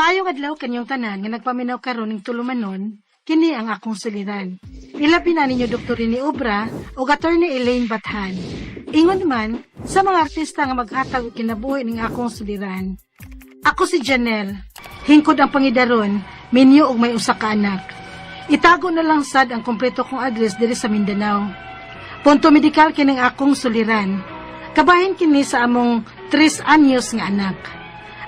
Maayong adlaw kanyong tanan nga nagpaminaw karon ning tulumanon, kini ang akong suliran. Ilabi na ninyo Dr. ni Obra o Attorney Elaine Bathan. Ingon man sa mga artista nga maghatag og kinabuhi ning akong suliran. Ako si Janelle, hingkod ang pangidaron, minyo og may usa ka anak. Itago na lang sad ang kompleto kong address diri sa Mindanao. Punto medikal kining akong suliran. Kabahin kini sa among 3 anyos nga anak.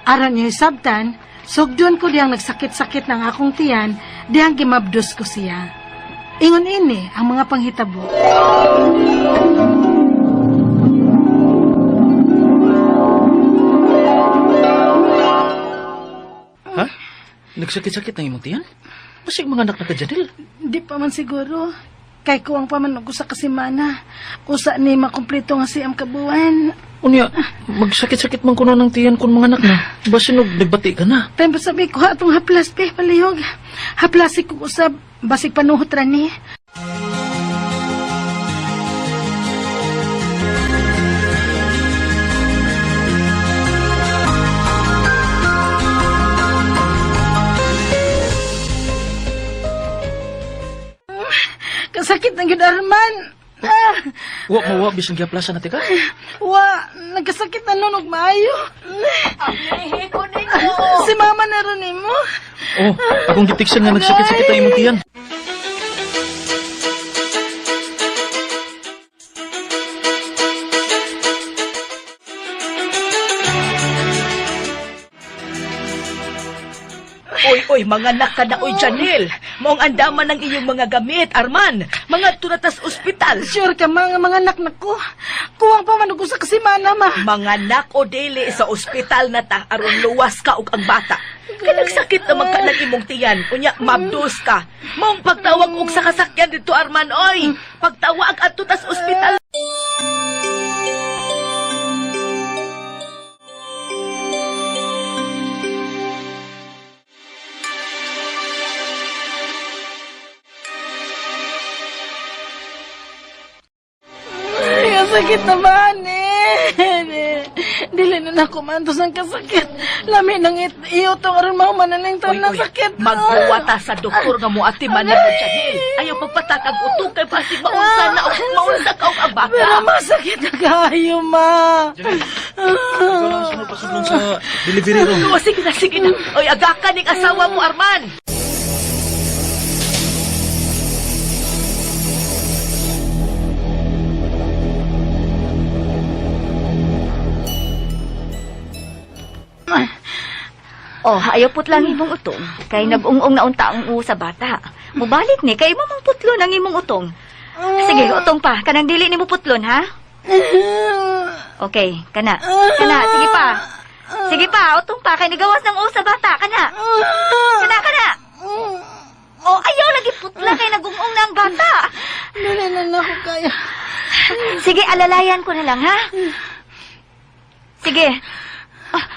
Aron niyo sabtan, sugdon ko diyang nagsakit-sakit ng akong tiyan, diyang gimabdos ko siya. Ingon ini ang mga panghitabo. Ha? Nagsakit-sakit ng imong tiyan? Masig mga anak na ka, Janelle. Di pa man siguro. Kay kuwang pa man og usa ka semana. Usa ni makumpleto nga siyam ka buwan. Unya, magsakit-sakit man kuno ng tiyan kun mga anak na. Basin og nagbati ka na. Pero sabi ko atong haplas pe palihog. Haplasik ko usab basig panuhot ra ni. Kasakit ng gid Arman. Wa mawa bisan giaplasan natin ka? Wa, nagkasakit na nun og maayo. Ko ninyo. Si mama na ron nimo. Oh, akong gitiksan nga nagsakit-sakit ang imong tiyan. Oy, mga anak ka na, oy, Janelle. Maong andaman ng iyong mga gamit, Arman. Mga tunatas ospital. Sure ka mga anak na ko. Kuwang pa man og usa ka semana ma. Mga anak o dili sa ospital na ta, aron luwas ka og ang bata. Kanagsakit naman ka ng imong tiyan. Unya, mabdos ka. Maong pagtawag og sa kasakyan dito, Arman, oy. Pagtawag at tutas ospital. Sakit naman Dili na ako mantos ang kasakit. Lami nang iyo to aron mahuman na ng taon na sakit. Magbuwata sa doktor nga mo atiman na mo, Janelle. Ayaw pagpatakag utok kay pasig maunsa na o maunsa ka og ang bata. Pero masakit na kayo, ma. Janelle, ikaw lang sunod sa delivery room. Oh, sige na. Oy, agakan ning asawa mo, Arman. Oh, ayaw putlang imong utong. Kay nag-ungong na unta ang sa bata. Mubalik ni, kay mamang putlon ang imong utong. Sige, utong pa. Kanang dili ni mo putlon, ha? Okay, kana. Sige pa. Sige pa, utong pa. Kay nagawas ng sa bata, kana. Kana. Oh, ayaw lagi putla kay nag-ungong na ang bata. Dili na ako kaya. Sige, alalayan ko na lang, ha? Sige.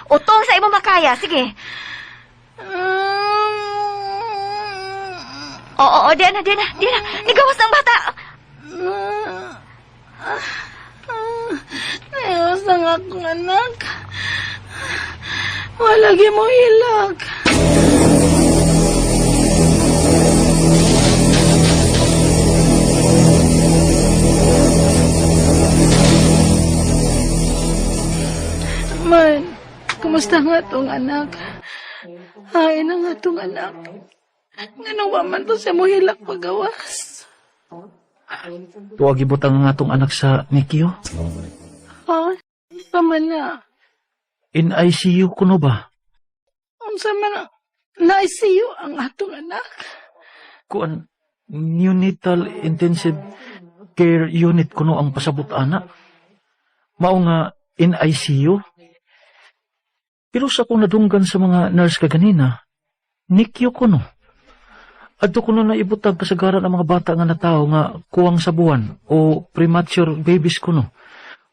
Utong sa imo makaya, sige. Oo, di na. Nigawas ng bata. Ayos ang akong anak. Walagi mo ilag. Man, kumusta nga tong anak? Hain na nga tong anak. Nganong wa man to siya mo hilak pagawas? Tuwag ibutang nga tong anak sa NICU. Ha? Paman na. In ICU kuno ba? Unsa man na-ICU ang atong anak? Kuan neonatal intensive care unit kuno ang pasabot anak. Mao nga in ICU. Pero sa kung nadunggan sa mga nurse kaganina, NICU kuno. Adto kuno na ibutag kasagaran ang mga bata nga natawo nga kuwang sa buwan o premature babies kuno.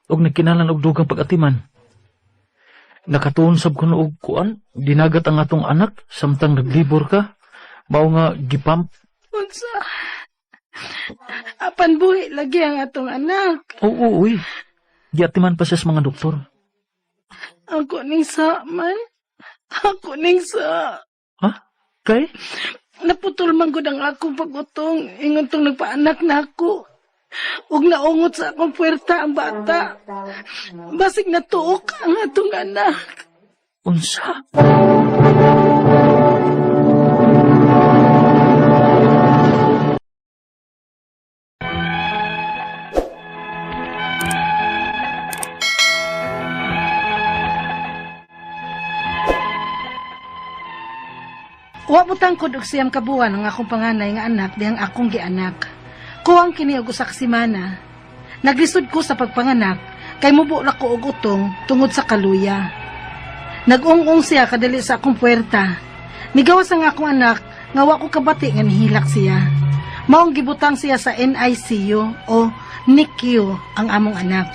Og nagkinalan og dugang pag-atiman. Nakatuon sab kuno og kuan, dinagat ang atong anak samtang naglibor ka. Mao nga gipump. Unsa? Apan buhi lagi ang atong anak. Oo, uy. Giatiman pa siya sa mga doktor. Ako ning sa man. Ako ning sa Ha? Kay? naputol man gud ang akong pagutong ingon tong nagpaanak na ako. Ug naungot sa akong puwerta ang bata. Basig natuok ang atong anak. Unsa? Wa butang kod og siyam kabuan ang akong panganay nga anak dihang akong gianak. Kuwang kini og usa ka semana. Naglisod ko sa pagpanganak kay mubo ra ko og utong tungod sa kaluya. Nag-ung-ung siya kadali sa akong puwerta. Nigawas ang akong anak nga wa ko kabati nga nihilak siya. Maong gibutang siya sa NICU o NICU ang among anak.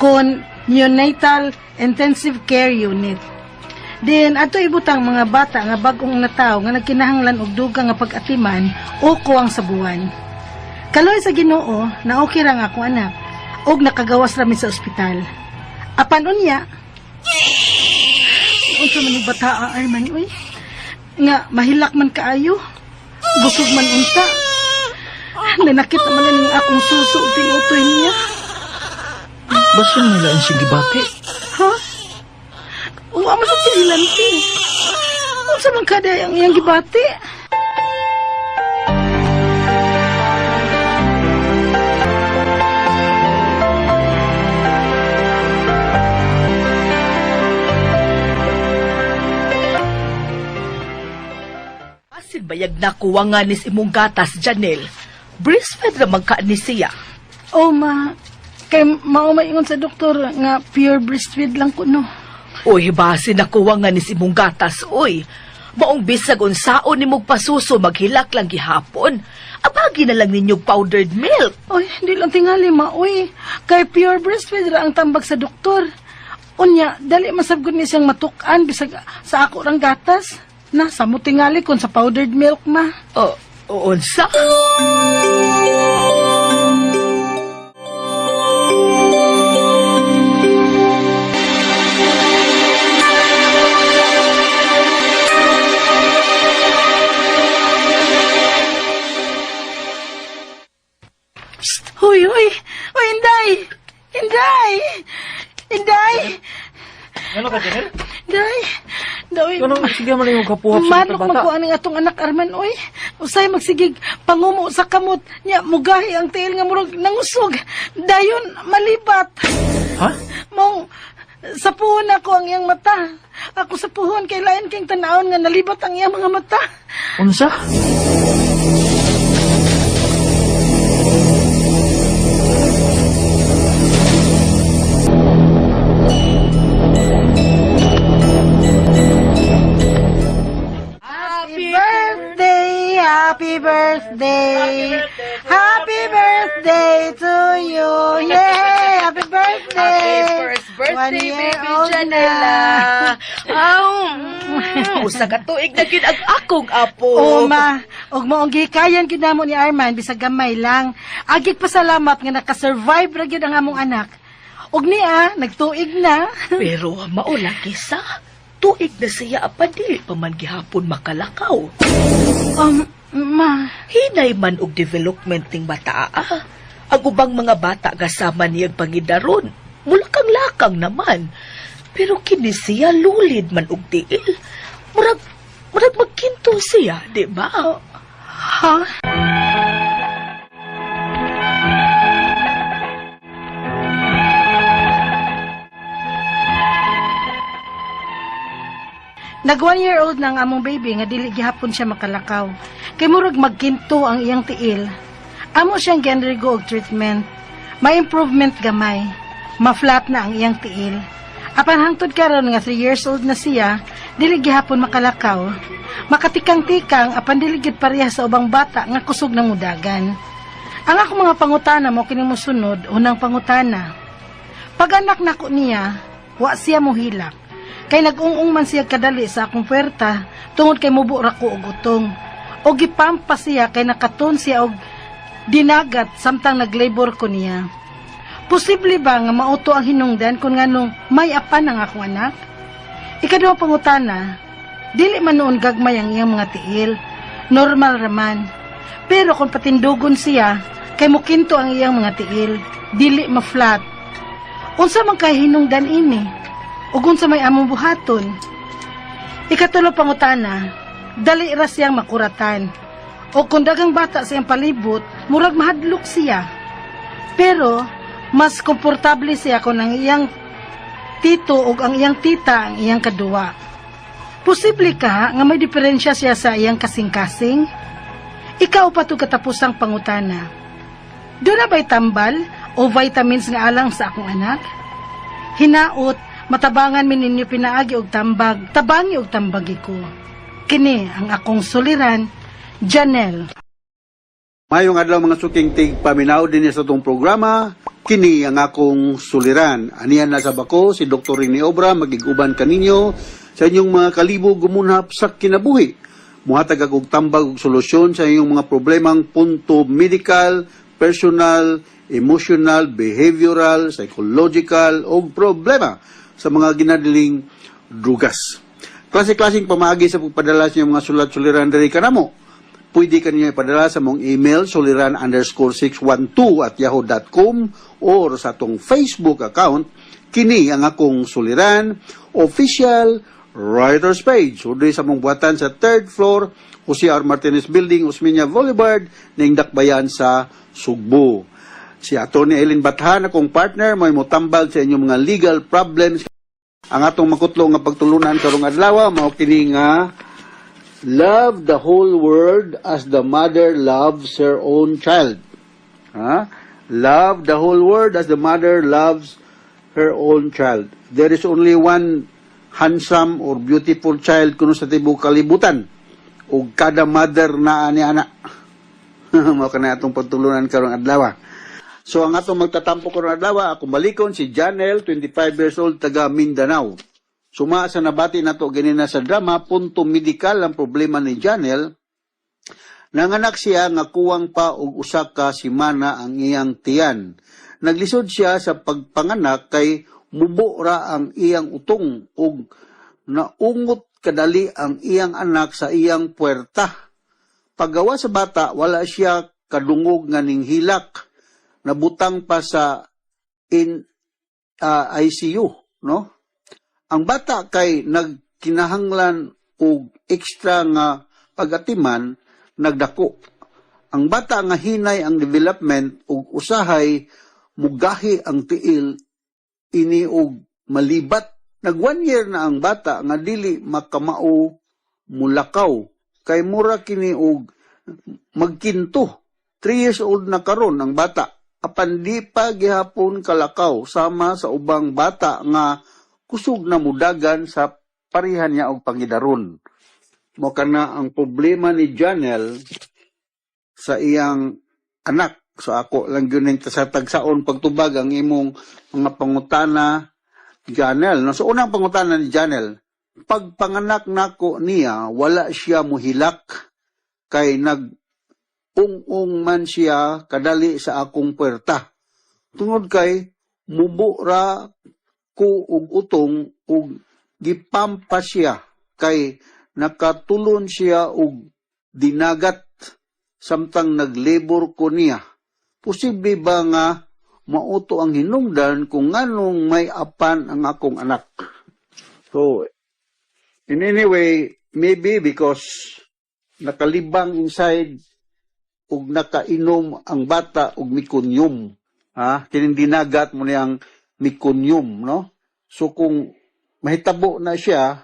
Kon Neonatal Intensive Care Unit. Then, ato ibutang mga bata nga bagong nataw nga nagkinahanglan og dugang nga pag-atiman o kuwang sa buwan. Kaloy sa Ginoo, na okay ra nga akong anak og nakagawas rami sa ospital. Apan unya, unsa man ni bata ang Arman, uy? Nga, mahilak man kaayo. Busog man unta. Nanakit naman na ning akong suso o tinutoy niya. Basin nila ang sige bati. Ha? Uwa mo sa sinilanti. Unsa man kada ang iyang gibati? Asin bayag na kuwangan nis imong gatas, Janelle. Breastfed ramang ka ni siya. Oh, ma. Kay mao maingon sa doktor nga pure breastfeed lang ko, no? Uy, basin na kuwangan nis imong gatas, uy. Maong bisag unsaon nimog pasuso maghilak lang gihapon. Abagi na lang ninyog powdered milk. Oy, hindi lang tingali, ma. Uy, kay pure breastfeed ra ang tambag sa doktor. Unya, dali masabgod ni siyang matukan bisag sa ako rang gatas. Na, sa mo tingali kon sa powdered milk, ma. Unsa? Uy, uy, uy, Inday! Inday! Inday! Ano ka, Janelle? Inday! Dawi, Ano, sige man yung kapuhap sa manok bata. magkuha ng atong anak Arman, uy. Usay magsigig, pangumo sa kamot. Nya, mugahi ang tiil nga murag nangusog. Dayon, malibat. Ha? Mong, sa puhon ako ang iyang mata. Ako sa puhon, kay lain king tanaon nga nalibat ang iyang mga mata. Unsa? Happy birthday, happy birthday to you, yay, happy birthday. Happy first birthday, 1 year baby old Janela. Usa ka tuig na gid ang akong apo. Oo, ma. Og maong gikayan gid namo ni Arman bisag gamay lang. Agig pasalamat nga nakasurvive ra gyud ang among anak. Og niya nagtuig na. Pero maula kisa. Tuig na siya apa dili pa man gihapon makalakaw. Ma. Hinay man og development ning bata. Ang ubang mga bata kasama niyang pangidaron. Mulakang-lakang naman. Pero kini siya lulid man og tiil. Murag magkinto siya, di ba? Ha? Nag 1 year old na ang among baby nga dili gihapon siya makalakaw. Kay murag magkinto ang iyang tiil. Amo siyang gi-undergo og treatment. May improvement gamay. Ma-flat na ang iyang tiil. Apan hangtod karon nga 3 years old na siya, dili gihapon makalakaw. Makatikang-tikang apan dili gid pareha sa ubang bata nga kusog ng mudagan. Ang ako mga pangutana mo kini mosunod, unang pangutana. Pag anak nako niya, wa siya mohilak. Kay nag-ung-ung man siya kadali sa akong puwerta, tungod kay mubo ra ko og utong. O gipampa siya kay nakaton siya og dinagat samtang naglabor ko niya. Posible ba nga mauto ang hinungdan kung nganong may apan ang akong anak? Ikaduhang pangutana, dili man noon gagmay ang iyang mga tiil, normal raman. Pero kung patindugon siya, kay mukinto ang iyang mga tiil, dili ma-flat. Unsa man kay hinungdan ini, ug unsa may among buhaton. Ikatulo pangutana, dali ra siyang makuratan. O kung dagang bata sa iyang palibot, murag mahadlok siya. Pero, mas komportable siya kung ang iyang tito o ang iyang tita ang iyang kaduwa. Posible ka nga may diferensya siya sa iyang kasing-kasing? Ikaw pa ito katapusang pangutana. Doon na ba'y tambal o vitamins nga alang sa akong anak? Hinaot, matabangan min ninyo pinaagi og tambag, tabangi og tambagi ko. Kini ang akong suliran, Janelle. Mayong adlaw mga suking tig paminaw din sa itong programa, kini ang akong suliran. Anihan na sa bako, si Dr. Rini Obra, magiguban kaninyo sa inyong mga kalibo gumunhap sa kinabuhi. Muhatag akong tambag og solusyon sa inyong mga problemang punto medical, personal, emotional, behavioral, psychological, o problema sa mga ginadiling drugas. Klase-klaseng pamagi sa pagpadala sa inyong mga sulat-suliran dari kanamo. Pwede kanyo ipadala sa mong email soliran_612@yahoo.com or sa atong Facebook account, kini ang akong suliran, official writer's page. O sa mong buhatan sa 3rd floor, Jose R. Martinez Building, Osmeña Boulevard, ning Dakbayan sa Sugbo. Si Atty. Eileen Bathan, akong partner, may mutambal sa inyong mga legal problems. Ang atong makutlo nga pagtulunan karong adlaw, mao kini nga love the whole world as the mother loves her own child. Love the whole world as the mother loves her own child. There is only one handsome or beautiful child kuno sa tibuok kalibutan. Ug kada mother na ani anak. Mao kana atong pagtulunan karong adlaw. So ang atong magtatampo karong adlaw, akong balikon si Janelle, 25 years old, taga Mindanao. Suma sa nabati nato ganina sa drama, punto medical ang problema ni Janelle. Nanganak siya nga kuwang pa og usa ka semana ang iyang tiyan. Naglisod siya sa pagpanganak kay mubo ra ang iyang utong ug naungot kadali ang iyang anak sa iyang puwerta. Paggawa sa bata, wala siya kadungog nga ning hilak. Nabutang pa sa ICU, no? Ang bata kay nagkinahanglan og ekstra nga pagatiman, nagdako. Ang bata nga hinay ang development ug usahay mugahi ang tiil ini og malibat. Nag 1 year na ang bata nga dili makamao mulakaw kay mura kini og magkinto. 3 years old na karon ang bata. Apan di pa gihapon kalakaw sama sa ubang bata nga kusog na mudagan sa parihan niya og pangidaron. Mo kana ang problema ni Janelle sa iyang anak. So ako lang yun yung sa tagsaon pagtubag ang imong mga pangutana, Janelle. No? So unang pangutana ni Janelle, pagpanganak nako niya, wala siya muhilak kay nag-ung-ung man siya kadali sa akong puwerta. Tungod kay mubo ra ko og utong ug gipampa siya kay nakatulon siya og dinagat samtang naglabor ko niya. Posible ba nga mauto ang hinungdan kung nganong may apan ang akong anak? So, in any way, maybe because nakalibang inside ug nakainom ang bata og mikunyum. Kining dinagat mo niyang mikunyum, no? So kung mahitabo na siya,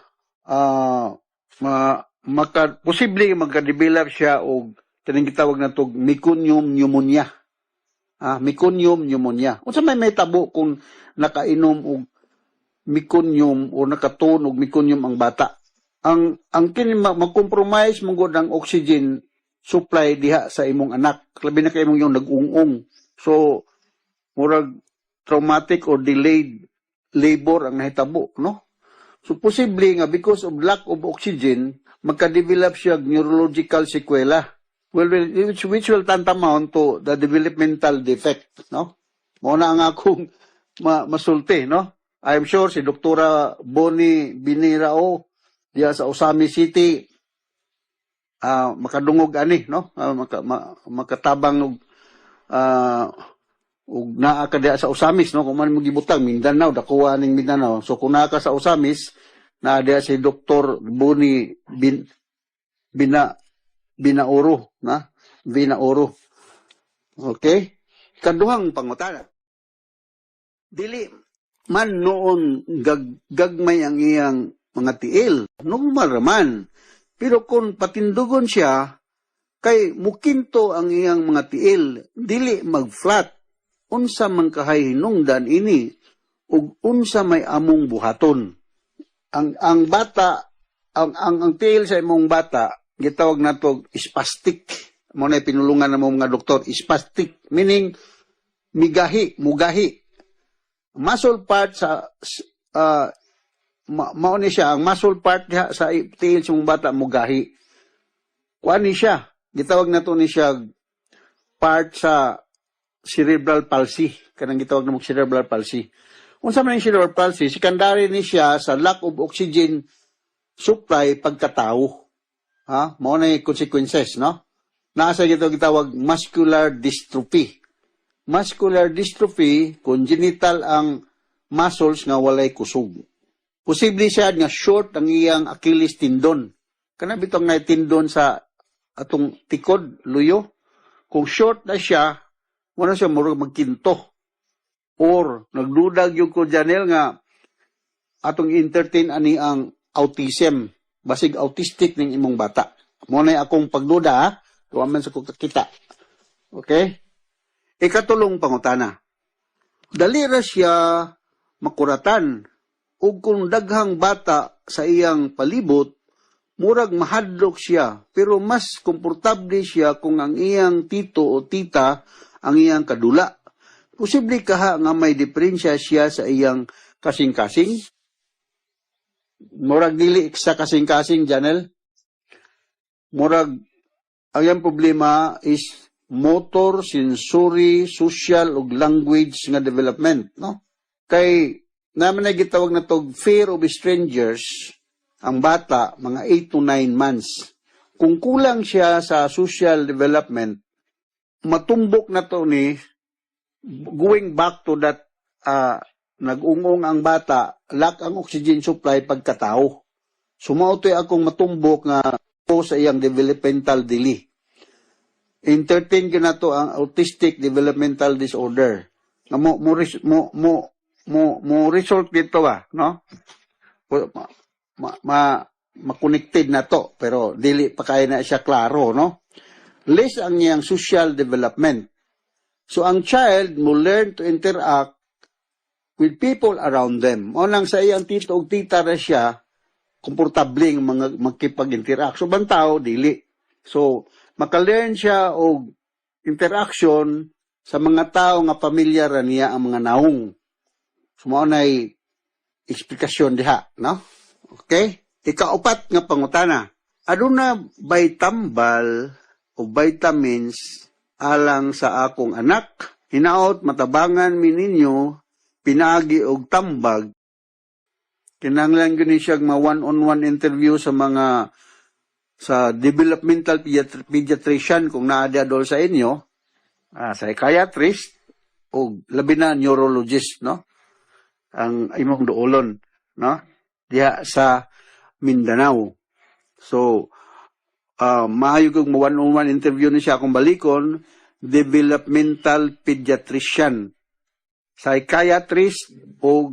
posible magka-develop siya og kining gitawag na tog meconium pneumonia. Meconium pneumonia. Unsa may mahitabo kung nakainom og meconium o nakatuon og meconium ang bata? Ang kini mag-compromise mong ang oxygen supply diha sa imong anak. Labi na kay imong yung nag-ung-ung. So murag traumatic or delayed labor ang nahitabo, no? So, posible nga because of lack of oxygen, magka-develop siya neurological sequela, which will tantamount to the developmental defect, no? Muna ang akong masulti, no? I'm sure si Doktora Bonnie Binirao diya sa Osami City makadungog ani, no? Makatabang ug naa ka diya sa Osamis, no? Kung man mo gibutang Mindanao, dakuha ning Mindanao. So kung naa ka sa Osamis, na diya si Dr. Bonnie Binauro, na? Binauro. Okay? Kaduhang pangutana. Dili man noon gagmay ang iyang mga tiil. Normal man. Pero kung patindugon siya, kay mukinto ang iyang mga tiil, dili mag-flat. Unsa man kahay hinungdan ini, ug unsa may among buhaton. Ang bata, ang tiil sa imong bata, gitawag nato spastic. Mo na pinulungan ng mga doktor, spastic, meaning mugahi. Muscle part sa mao ni siya, ang muscle part diha sa tiil sa imong bata mugahi. Kuan ni siya, gitawag nato ni siya part sa cerebral palsy, kanang gitawag namong cerebral palsy. Unsa man ang cerebral palsy, secondary ni siya sa lack of oxygen supply pagkatao. Ha? Mao na yung consequences, no? Nasa gitawag muscular dystrophy. Muscular dystrophy, congenital ang muscles nga walay kusog. Posible siya nga short ang iyang Achilles tendon. Kana bitong na tendon sa atong tikod, luyo. Kung short na siya, wala siya murag magkinto. Or nagdudag yung ko Janel nga atong entertain ani ang autism. Basig autistic ning imong bata. Muna akong pagduda, ha? Tuwa man sa kita. Okay? Ikatulong pangutana. Dali ra siya makuratan. Ug kung daghang bata sa iyang palibot, murag mahadlok siya. Pero mas komportable siya kung ang iyang tito o tita ang iyang kadula. Posible kaha nga may diferensya siya sa iyang kasing-kasing? Murag dili sa kasing-kasing, Janel. Murag, ang iyang problema is motor, sensory, social, ug language nga development, no? Kay, naman na gitawag na to fear of strangers, ang bata, mga 8 to 9 months. Kung kulang siya sa social development, matumbok na to ni, going back to that, nag-ungong ang bata, lack ang oxygen supply pagkatao. Sumautoy akong matumbok nga po sa iyang developmental delay. Entertain ko na to ang autistic developmental disorder. Mo result dito no? Ma-connected na to, pero dili pa kaya na siya klaro, no? Less ang iyang social development. So, ang child mo learn to interact with people around them. O nang sa iyang tito o tita na siya, komportabling magkipag-interact. So, bang tao, dili. So, makalearn siya o interaction sa mga tao nga pamilyar niya ang mga naong. So, maunay eksplikasyon diha, no? Okay? Ikaupat nga pangutana. Aduna ba'y tambal o vitamins alang sa akong anak? Hinaot matabangan mi ninyo, pinaagi og tambag. Kinahanglan gani siya ma one-on-one interview sa mga sa developmental pediatrician kung naada dol sa inyo, psychiatrist o labi na neurologist, no? Ang imong duolon, no? Diha sa Mindanao. So, maayo kong one-on-one interview ni siya akong balikon, developmental pediatrician, psychiatrist o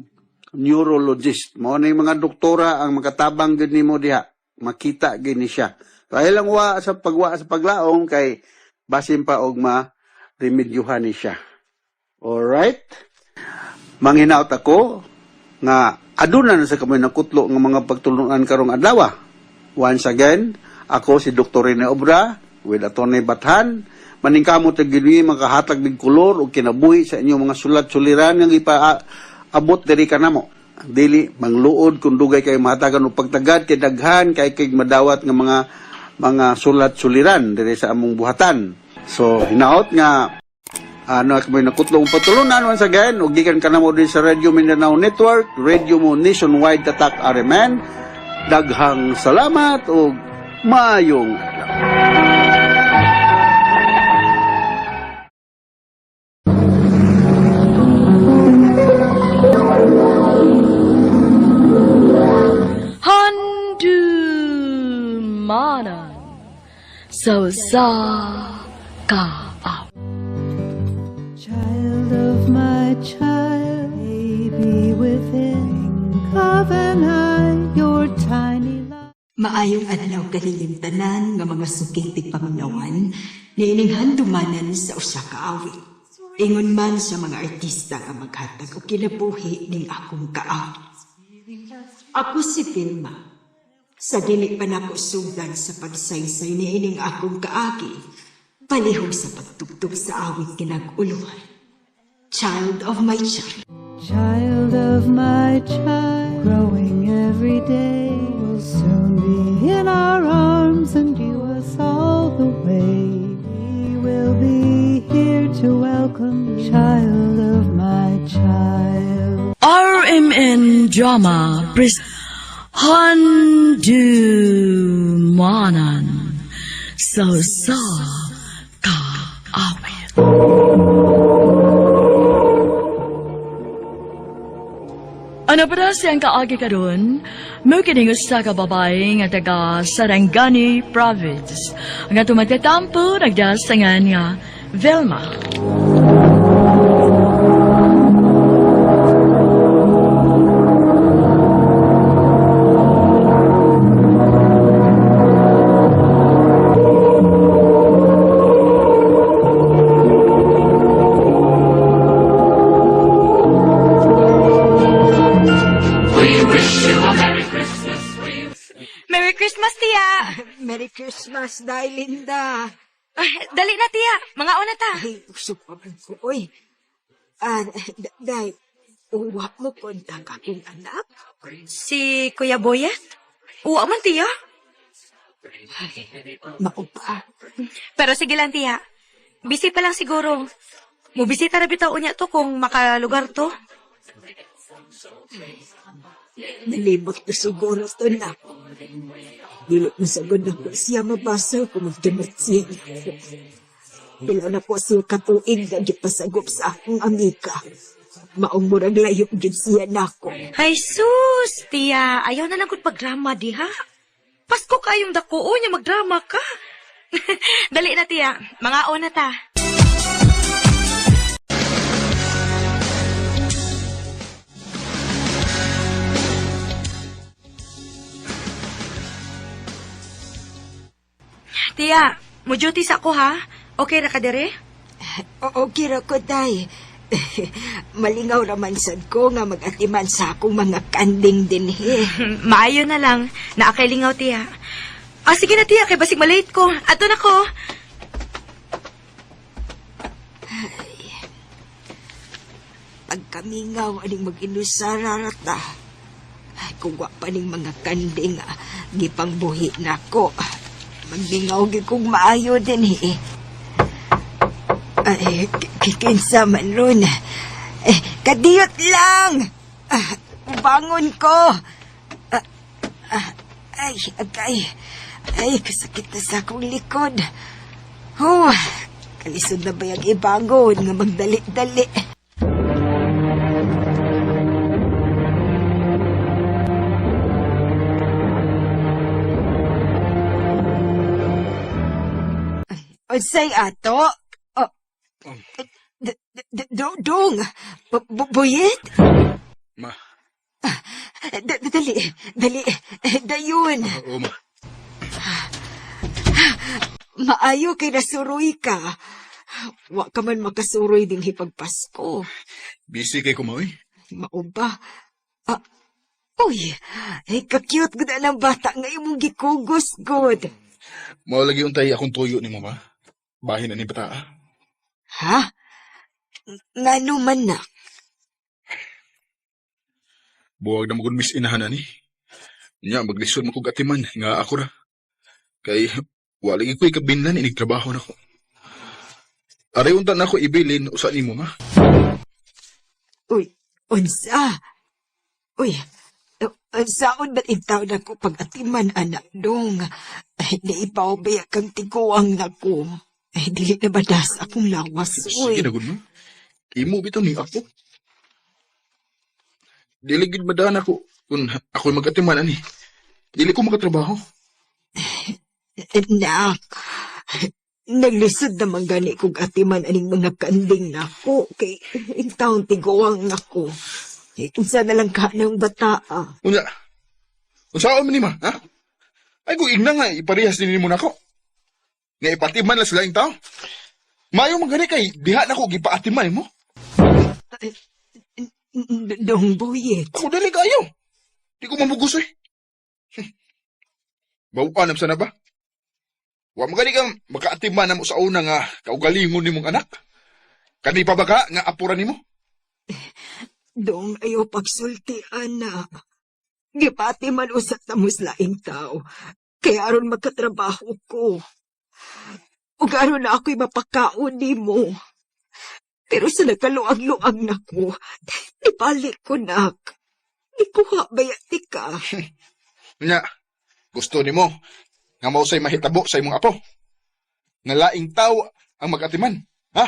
neurologist. Mao na yung mga doktora ang makatabang gini mo diha. Makita gini siya. Kaya lang sa paglaong kay basin pa og ma-remedyuhan ni siya. Alright? Manghinaot ako nga aduna na sa kamay ng kutlo ng mga pagtulungan karong adlaw. Once again, ako si Dr. Rene Obra with Atty. Bathan. Maningkamot ang gini makahatag ng kulor o kinabuhi sa inyong mga sulat-suliran ng ipaabot diri kanamo. Dili mangluod kung dugay kay mahatagan og pagtagad kay daghan kay madawat nga mga sulat-suliran diri sa among buhatan. So hinaot nga Ano ako may nakutlong patulunan once again, ug gikan ka na mo din sa Radio Mindanao Network, radio mo nationwide tatak Arimen. Daghang salamat ug maayong adlaw. Handumanan so sa ka. Child of my child, baby within, coven I your tiny love. Maayong adlaw kanilang tanan nga mga sukitig paminawan niining handumanan sa usa ka awit. Ingon man sa mga artista nga maghatag og kinabuhi ning akong kaawit. Ako si Vilma. Sa dili pa nako sugdan sa pagsaysay niining akong kaagi, palihog sa pagtugtog sa awit kinag-uluhan. Child of my child. Child of my child, growing every day, will soon be in our arms and due us all the way. We will be here to welcome you, child of my child. RMN Drama Handumanan so sa ka awit. Ano pa siyang kaagi karon? Mukining usa ka babae nga taga Sarangani Province. Nga tumatatampo nagdasangan nga Velma. Merry Christmas, Tia! Merry Christmas, Day Linda. Ay, dali na, Tia. Mga una ta. Ay, supaman ko. Uy, Day, uwa mo kontang akong anak. Si Kuya Boyet? Uwa man, Tia. Maupa. Pero sige lang, Tia. Busy pa lang siguro. Mubisita na bitaw niya to kung makalugar to. Nalimot na siguro ito na. Dilot na sagod na po siya mabasa kung magdamot siya. Bila na po siya katuig na pasagop sa akong amika. Maong murag layo dyan siya na ako. Ay, sus, Tia. Ayaw na lang kung pagdrama, di ha? Pasko kayong dako niya magdrama ka. Dali na, Tia. Mga una ta. Tia, mo duty sa ako ha? Okay ra ka dire? Okay ra ko, Day. Malingaw raman sad ko nga mag-atiman sa akong mga kanding din he. Maayo na lang. Naakailingaw, Tia. Ah, sige na, Tia. Kay basig malate ko. Ato na ko. Pagkamingaw aning mag-inusararata. Ay, kung wa pa ning mga kanding, gipang buhi na ko. Magmingaw gi kong maayo din eh. Ay, kikinsa man ron. Kadiyot lang! Bangon ko! Ay, agay. Ay, kasakit na sa akong likod. Kalisod na ba yung ibangon nga magdali-dali? Unsay ato? Dong, buyit? Ma. Dali, dayon. Oo, ma. Maayo kay nasuroy ka. Wa ka man makasuroy ding hipagpasko. Busy kay kumaoy. Mao ba? Uy, ka-cute gud ang bata nga imong gikugos good. Mao lagi untay akong tuyo ni mo, ma. Bahin na ni bata. Ha? Ngano man na? Buwag na magod mis inahan ni. Nya maglisod mo kog atiman nga ako ra. Kay wala ko'y kabinlan inig trabaho na ko. Aray unta na ako ibilin usa nimo ma. Uy, unsa? Uy, unsaon ba't intaw na ko pag-atiman, anak dong? Ay, naipawabaya kang tiguang na ko. Ay, dili na badas akong lawas, Sige uy. na gud mo. Imo bitaw ni ako. Dili gid madaan ako kun ako mag-atiman ani. Dili ko makatrabaho. Anak, naglisod naman gani kong atiman aning mga kanding na ko. Kay, intaw tiguang na ko. Unsa na lang ka ng bata, ah. Unya. Unsaon man ni ma, ha? Ay kung igna nga iparehas din mo nako. Nga ipatiman lang sila yung tao. Mayo magani kay diha na ko gipaatiman mo. Dong buyet. Ako dali kayo. Di ko mamugos eh. Bauan sa na ba? Wa magani kang makaatiman na mo sa una nga kaugalingon ni mong anak. Kani pa ba ka nga apuran ni mo? Dong ayaw pagsulti, anak. Gipati man usat na muslaing tao. Kaya aron magkatrabaho ko. Ug aron na ako'y mapakaon ni mo. Pero sa nagkaluag-luag na ko, ibalik ko, nak. Ikuha bayati ka. Nya, gusto ni mo nga mausay mahitabo sa imong apo. Nga laing tao ang mag-atiman, ha?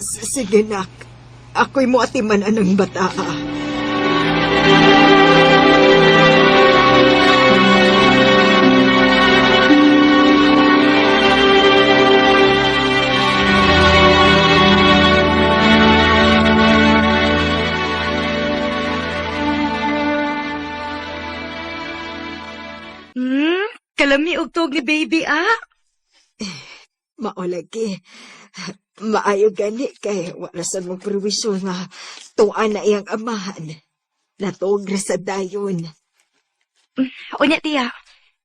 Sige, nak. Ako'y mo atiman anang bata. Kalami og tuog ni baby, ah. Maulagi. Maayo gani kay wala sa mong perwisyon nga tuan na iyang amahan. Natuog na sa dayon. Unya, tiya.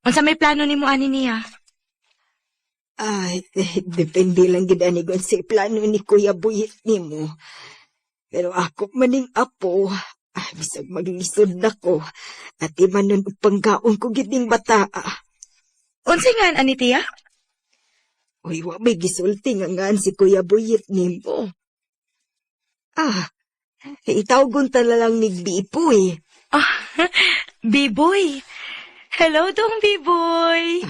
Unsa may plano nimo ani niya? Ay, depende lang gid ani gon sa plano ni Kuya Buyit nimo. Pero ako maning apo, bisag maglisod na ko, at imanon og panggaon ko gid ning bata. Unsa nga ani tiya? Uy, wa may gisulti nga ngan si Kuya Buyit nimo. Itawgon ta na lang ni Bipoy. Biboy. Hello dong, Biboy.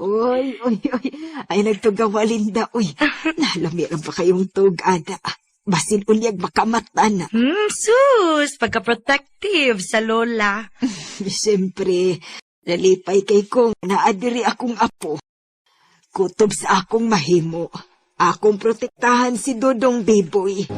Uy. Ay, nagtugawalinda, uy. Nalamiran pa kayong tugada. Basin ulyag makamata na. Sus, pagka-protective sa lola. Siyempre, nalipay kay kong naadiri akong apo. Kutob sa akong mahimo. Akong protektahan si Dodong Biboy.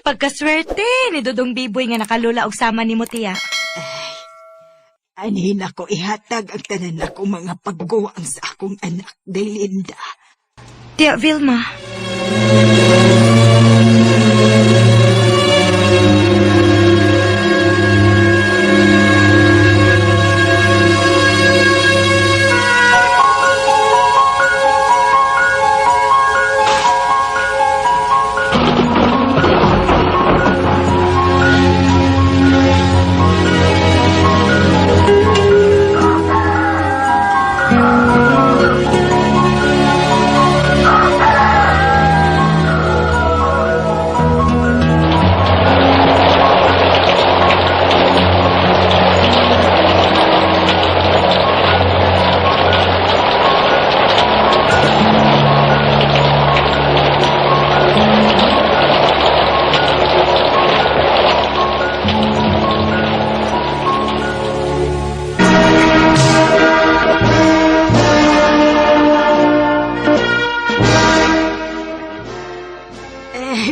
Pagkaswerte ni Dodong Biboy nga nakalula og sama ni mo, tiya. Anin ako ihatag ang tanan ako mga pagguwang sa akong anak, Delinda. Tiya Vilma.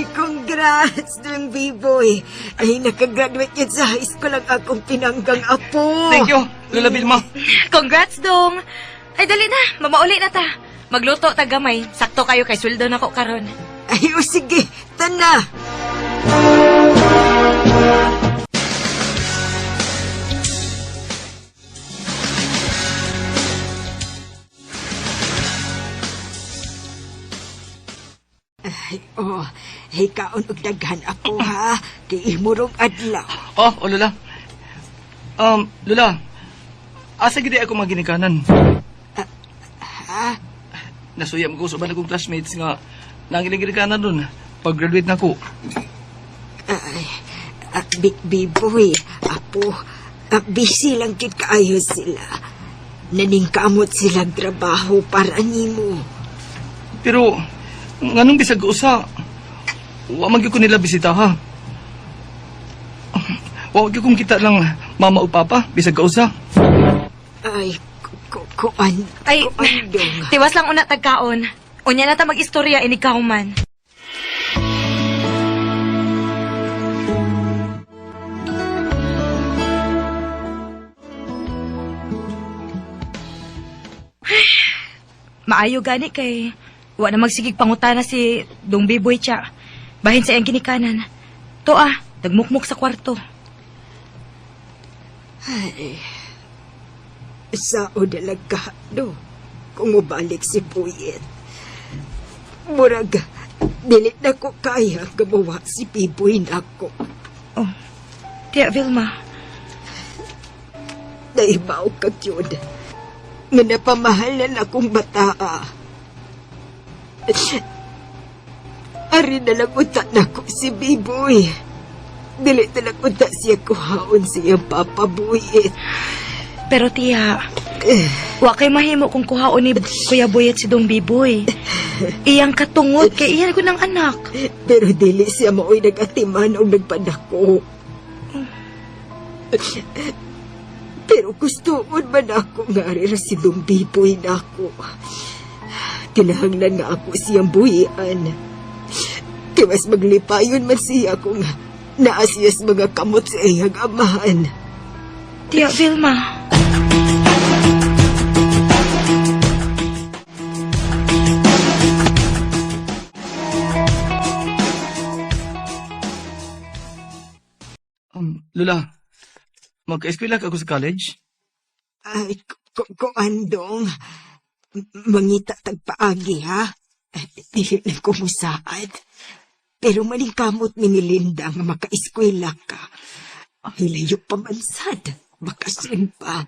Congrats, Dong Biboy. Ay, nakagraduate yun sa high school ang akong pinanggang apo. Thank you, Lola Vilma. Congrats, dong. Ay, dali na. Mamauli na ta. Magluto ta gamay. Sakto kayo kay sweldo na ko karon. Ay, o sige, tana. Ay, Hikaon og daghan ako ha. Kay imurong adlaw. Oh, Lola. Lola, asa gidi ako maginikanan? Ha? Nasuya mo ko sa akong classmates nga nangiligirikanan nun. Pag-graduate na ko. Ay, Biboy, apo, busy lang kit kaayo sila. Naningkamot silang trabaho para nimo. Pero, nganong bisag usa? Wa man gyud ko nila bisita ha. Wa gyud kong kita lang mama o papa bisag ka usa. Ay, kuan. Ay, dong. tiwas lang una tagkaon. Unya na ta mag-istorya inikaw man. Maayo gani kay wa na magsigig pangutana si Dong Biboy tiya. Bahin sa iyang ginikanan. To dagmukmuk sa kwarto. Ay, sao dalaga, do, kung mabalik si Puyet. Murag, dili na ko kaya gumawa si Biboy na ako. Oh, Tia Vilma. Naibaw ka yun. Nga napamahalan akong bataa. Ari na lang unta na ko si Biboy. Dili na lang unta siya kuhaon siyang papabuyit. Pero tiya, wa kay mahimo kung kuhaon ni Kuya Boyet si Dong Biboy. Iyang katungod kay iyan ko ng anak. Pero dili siya mao'y nag-atiman o nagpadako. Pero gustoon man ako nga rin si Dong Biboy na ako. Kinahanglan nga ako siyang buhian. Tiwas maglipayon man siya kung naasiyas mga kamot sa iyang amahan. Tia Vilma. Lola, magka-eskwela ka ako sa college? Ay, andong. Mangita tagpaagi, ha? Dili na ko musaad. Pero malingkamot ni Linda nga maka-eskwela ka. Hilayo pa mansad. Bakasyon pa.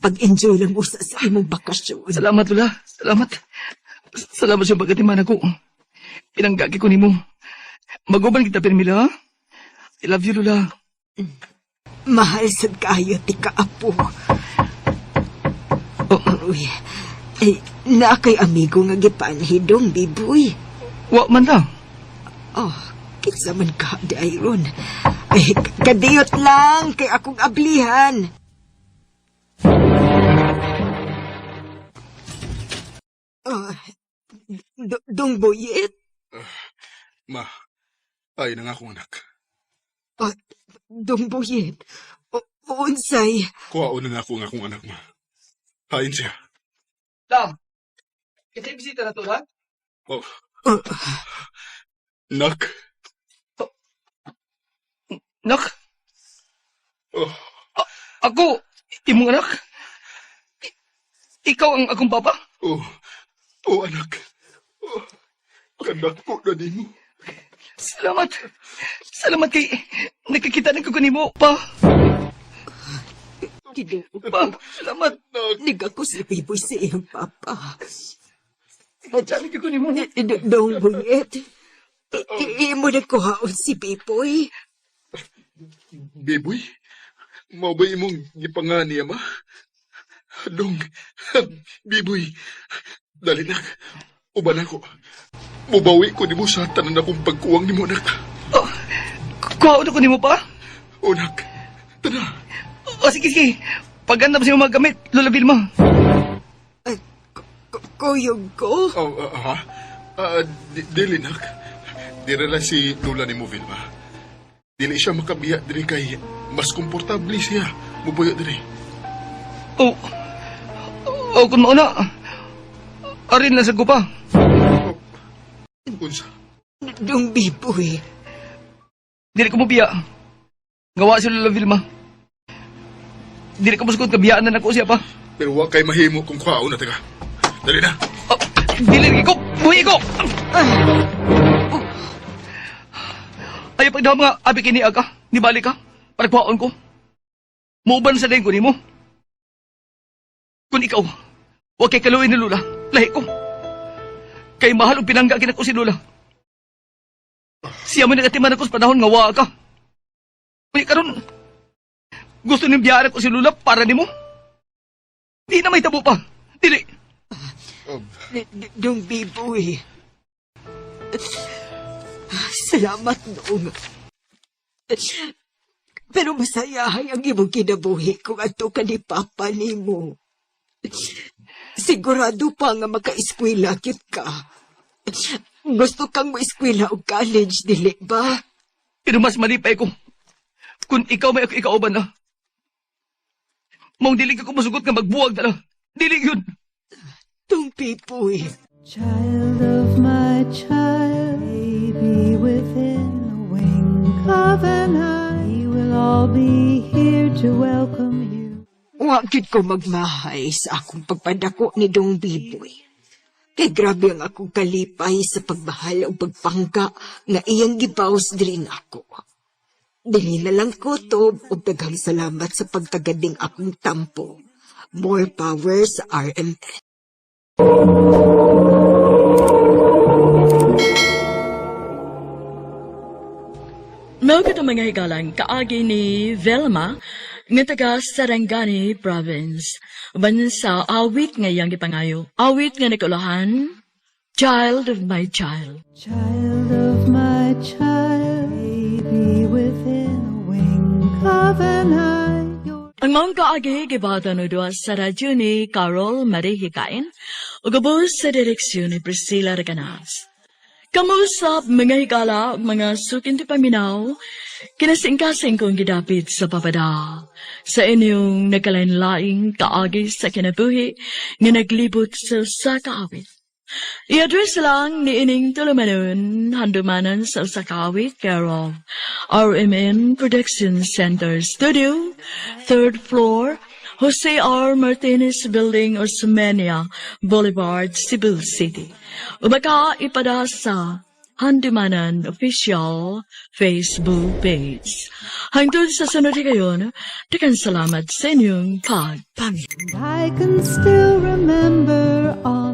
Pag-enjoy lang usa sa imong bakasyon. Salamat, Lola. Salamat. Salamat sa pagkatiman ako. Pinanggagi ko ni mo. Maguban kita, Permila, ha? I love you, Lola. Mahal sad kayo, tika apo. Uy, ay, na kay amigo nga gipanhidong, Biboy. Wa man lang. Oh, kinsa man ka, Dairon. Ay, kadiyot lang kay akong ablihan. Dong Boyet? Ma, ay na nga akong anak. Dong Boyet, unsay? Kuhaon na nga akong anak, ma. Hain siya. Lam, kita bisita na to, ha? Oh. Nak. Nak? Oh. Ako, imong anak? Ikaw ang akong papa? Oh. Oh, anak. Oh. Kanak ko na din mo. Salamat. Salamat kay nakikita na ko kanimo, pa. Pa, salamat. Niga ko si Biboy sa iyang papa. Madami ko kanimo. Dong Boyet, imo na kuhaon si Biboy. Biboy? Mao ba imong gipangani, ama? Dong, Biboy, dali na. Uban ako. Mubawi ko ni mo sa tanan akong pagkuwang ni mo, anak. Kuhaon ako nimo, pa? O, anak. Tara. Sige, sige. Paganda ba siya magamit, Lola Vilma? Kuyog ko? Ha? Dili, nak. Dira lang si Lola ni mo, Vilma. Dili siya makabiya diri kay mas komportable siya. Mubuya diri. Kung mauna. Arin lang sa gupa. Unsa? Dong Biboy. Dili ko mabiya. Gawa si Lola Vilma. Dili ko masukod kabiyaan na nako siya pa. Pero wa kay mahimo kung kwaon na taga. Dali na. Dili ko. Buhi ko. Ayaw pag daw mga abi kini aga, ni balik ka, para kuhaon ko. Muuban sa dahin ko ni mo. Kung ikaw, huwag kay kaluin ni Lula, lahi ko. Kay mahal o pinangga kinako si Lula. Siya mo nagatiman ako sa panahon nga waa ka. Uy, karon, gusto niyong biyara ko si Lula para ni mo? Di na may tabo pa. Dili. Dong Biboy. Salamat noong. Pero masayahay ang imong kinabuhi kung ato ka ni Papa ni mo. Sigurado pa nga maka-eskwela kit ka. Gusto kang mo-eskwela o college, dili ba? Pero mas malipay ko. Kung ikaw may ako ikauban na. Maong dili ka ko masugot nga magbuwag na lang. Dili yun. Dong Biboy. Child of my child, baby within a wink of an eye, we will all be here to welcome you. Wakit ko magmahay sa akong pagpadako ni Dong Biboy. Kay grabe ang akong kalipay sa pagbahala o pagpangga nga iyang gibaos din ako. Dili na lang kutob o daghang salamat sa pagtagading akong tampo. More power sa RMN. Mao kita mga higalang kaagi ni Velma nga taga Sarangani Province. Uban sa awit nga iyang gipangayo. Awit nga nakulahan, Child of my child. Child of my child, baby within a wink of an eye. Ang maong kaagi gibata no duwa sa radyo ni Carol Marie Hikain o gabos sa direksyon ni Priscilla Reganas. Kamusap mga higala, mga sukin ti paminaw, kinasingkasing kong gidapit sa papada. Sa inyong nagkalain-laing kaagi sa kinabuhi, nga naglibot sa kaawit. I-address lang ni ining tulumanon, handumanan sa kaawit, care of RMN Production Center Studio, 3rd floor, Jose R. Martinez Building, Osmeña Boulevard, Cebu City. Umaka ipada sa Handumanan Official Facebook page. Hangtod sa sunod kayon, dakan salamat sa inyong pagpangit. I can still remember all